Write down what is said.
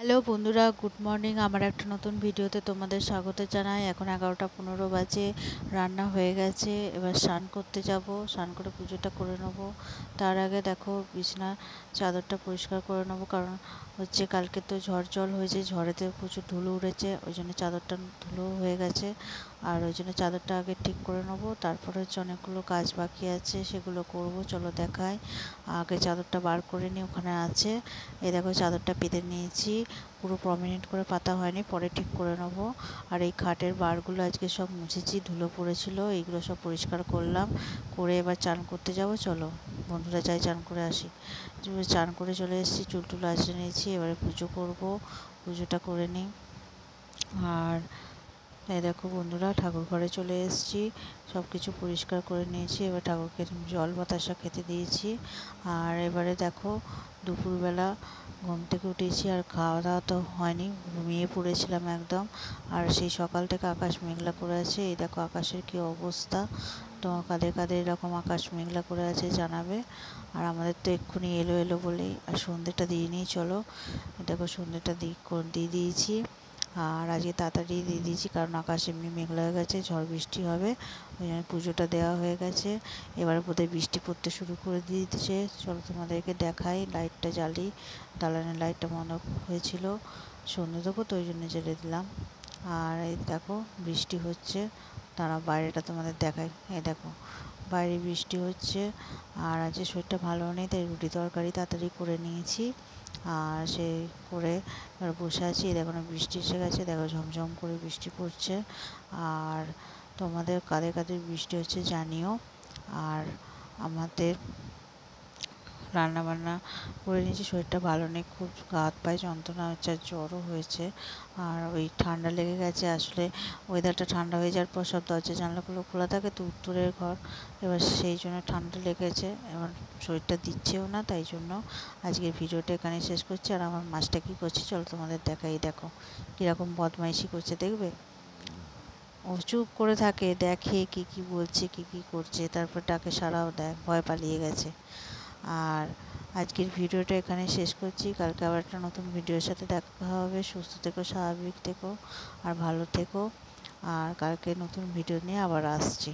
Hello বন্ধুরা, good morning. আমার একটা নতুন ভিডিওতে তোমাদের স্বাগত জানাই। এখন 11টা 15 বাজে, রান্না হয়ে গেছে। এবার স্নান করতে যাব, স্নান করে পুজোটা করে নেব। তার আগে দেখো বিছনা চাদরটা পরিষ্কার করে নেবো, কারণ হচ্ছে কালকে তো ঝড় জল হয়েছে, ঝড়েতে প্রচুর ধুলো উড়েছে, ওই জন্য চাদরটা ধুলো হয়ে গেছে। আর ওই জন্য চাদরটা আগে ঠিক করে নেবো, তারপরে হচ্ছে অনেকগুলো কাজ বাকি আছে, সেগুলো করব। চলো দেখাই। আগে চাদরটা বার করে নিই, ওখানে আছে। এই দেখো চাদরটা পেতে নিয়েছি, পুরো প্রমিনেন্ট করে পাতা হয়নি, পরে ঠিক করে নেব। আর এই খাটের বারগুলো আজকে সব মুছেছি, ধুলো পড়েছিল, এইগুলো সব পরিষ্কার করলাম। করে এবার চান করতে যাব। চলো বন্ধুরা যাই চান করে আসি। চান করে চলে এসেছি, চুল টুল আঁচড়ে নিয়েছি, এবারে পুজো করব। পুজোটা করে নিই। আর এই দেখো বন্ধুরা, ঠাকুর ঘরে চলে এসেছি, সব কিছু পরিষ্কার করে নিয়েছি। এবার ঠাকুরকে জল বাতাসা খেতে দিয়েছি। আর এবারে দেখো দুপুরবেলা ঘুম থেকে উঠেছি, আর খাওয়া দাওয়া তো হয়নি, ঘুমিয়ে পড়েছিলাম একদম। আর সেই সকাল থেকে আকাশ মেঘলা করে আছে। এই দেখো আকাশের কি অবস্থা, তো কাদের কাদের এরকম আকাশ মেঘলা করে আছে জানাবে। আর আমাদের তো এক্ষুনি এলো এলো বলেই আর সন্ধ্যেটা দিয়ে নিই। চলো দেখো সন্ধ্যেটা দিয়ে দিয়েছি। আর আজকে তাড়াতাড়ি দিয়ে দিয়েছি, কারণ আকাশ এমনি মেঘলা হয়ে গেছে, ঝড় বৃষ্টি হবে, ওই জন্য পুজোটা দেওয়া হয়ে গেছে। এবার বোধহয় বৃষ্টি পড়তে শুরু করে দিয়েছে। চলো তোমাদেরকে দেখাই, লাইটটা জ্বালি। দালানের লাইটটা বন্ধ হয়েছিল, সন্ধ্যে দেবো তো ওই জন্য জ্বেলে দিলাম। আর এই দেখো বৃষ্টি হচ্ছে, তারা বাইরেটা তোমাদের দেখাই। এই দেখো বাইরে বৃষ্টি হচ্ছে। আর আজকে শরীরটা ভালো নেই, তাই রুটি তরকারি তাড়াতাড়ি করে নিয়েছি। আর সেই করে এবার বসে আছি। দেখো না বৃষ্টি এসে গেছে, দেখো ঝমঝম করে বৃষ্টি পড়ছে। আর তোমাদের কাদের কাদের বৃষ্টি হচ্ছে জানিও। আর আমাদের রান্না বান্না করে নিয়েছি, শরীরটা ভালো নেই, খুব গা হাত পায়ে যন্ত্রণা হচ্ছে, আর জ্বরও হয়েছে। আর ওই ঠান্ডা লেগে গেছে, আসলে ওয়েদারটা ঠান্ডা হয়ে যাওয়ার পর সব দরজা জানলাগুলো খোলা থাকে তো, উত্তরের ঘর, এবার সেই জন্য ঠান্ডা লেগেছে, এবার শরীরটা দিচ্ছেও না, তাই জন্য আজকের ভিডিওটা এখানে শেষ করছি। আর আমার মাছটা কী করছে চলো তোমাদের দেখাই। দেখো কীরকম বদমাইশি করছে, দেখবে? ও চুপ করে থাকে, দেখে কী কী বলছে, কী কী করছে, তারপর ডাকে সাড়াও দেয়, ভয় পালিয়ে গেছে। আর আজকের ভিডিওটা এখানে শেষ করছি, কালকে আবার একটা নতুন ভিডিওর সাথে দেখা হবে। সুস্থ থেকো, স্বাভাবিক থেকো, আর ভালো থেকো। আর কালকে নতুন ভিডিও নিয়ে আবার আসছি।